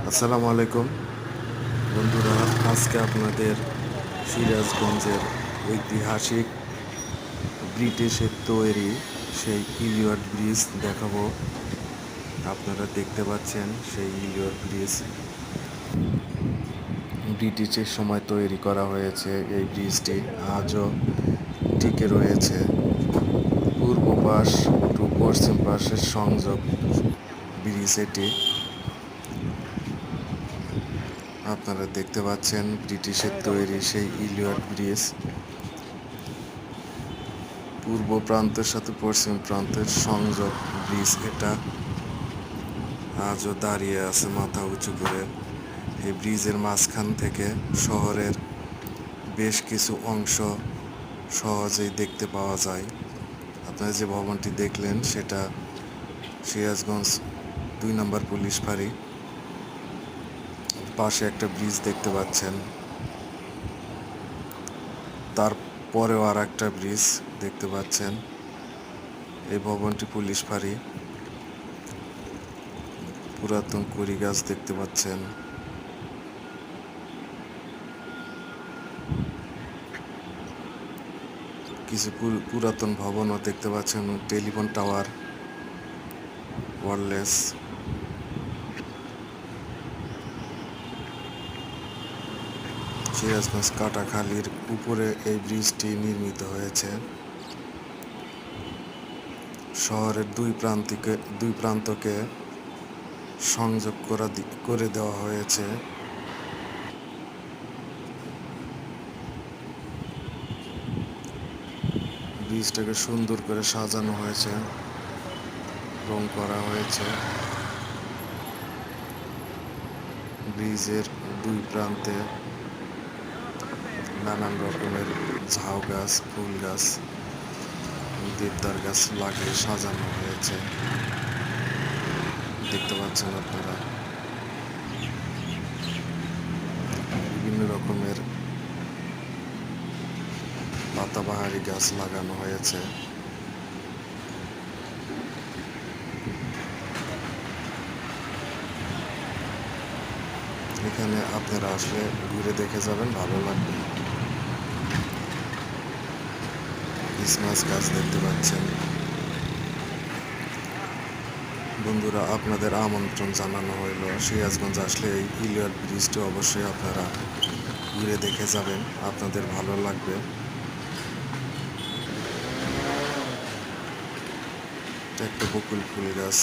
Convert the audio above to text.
আসসালামু আলাইকুম বন্ধুরা, আজকে আপনাদের সিরাজগঞ্জের ঐতিহাসিক ব্রিটিশের তৈরি সেই ইলিয়ট ব্রিজ দেখাবো। আপনারা দেখতে পাচ্ছেন সেই ইলিয়ট ব্রিজ ব্রিটিশের সময় তৈরি করা হয়েছে। এই ব্রিজটি আজও টিকে রয়েছে। পূর্ব পাশ টু পশ্চিম পাশের সংযোগ ব্রিজ এটি। আপনারা দেখতে পাচ্ছেন ব্রিটিশের তৈরি সেই ইলিয়ট ব্রিজ। পূর্ব প্রান্তের সাথে পশ্চিম প্রান্তের সংযোগ ব্রিজ এটা আজও দাঁড়িয়ে আছে মাথা উঁচু করে। এই ব্রিজের মাঝখান থেকে শহরের বেশ কিছু অংশ সহজেই দেখতে পাওয়া যায়। আপনারা যে ভবনটি দেখলেন সেটা সিরাজগঞ্জ 2 নম্বর পুলিশ ফাঁড়ি। পাশে একটা ব্রিজ দেখতে পাচ্ছেন, তারপরেও আর একটা ব্রিজ দেখতে পাচ্ছেন। এই ভবনটি পুলিশ ফাঁড়ি। পুরাতন কুড়ি গাছ দেখতে পাচ্ছেন। কিছু পুরাতন ভবনও দেখতে পাচ্ছেন, টেলিফোন টাওয়ার, ওয়্যারলেস। সিরাজগঞ্জ কাটাখালীর উপরে এই ব্রিজটি নির্মিত হয়েছে। শহরের দুই প্রান্তকে সংযোগ করে দেওয়া হয়েছে। ব্রিজটাকে সুন্দর করে সাজানো হয়েছে, রং করা হয়েছে। ব্রিজের দুই প্রান্তে নানান রকমের ঝাউ গাছ, ফুল গাছ, দেবদার গাছ লাগিয়ে সাজানো হয়েছে। দেখতে পাচ্ছেন আপনারা বিভিন্ন রকমের পাতাবাহারি গাছ লাগানো হয়েছে। এখানে আপনারা আসলে ঘুরে দেখে যাবেন, ভালো লাগবে। ক্রিসমাস গাছ দেখতে পাচ্ছেন। বন্ধুরা, আপনাদের আমন্ত্রণ জানানো হইল, সিরাজগঞ্জ আসলে এই ইলিয়ট ব্রিজটি অবশ্যই আপনারা ঘুরে দেখে যাবেন, আপনাদের ভালো লাগবে। একটা বকুল ফুল গাছ।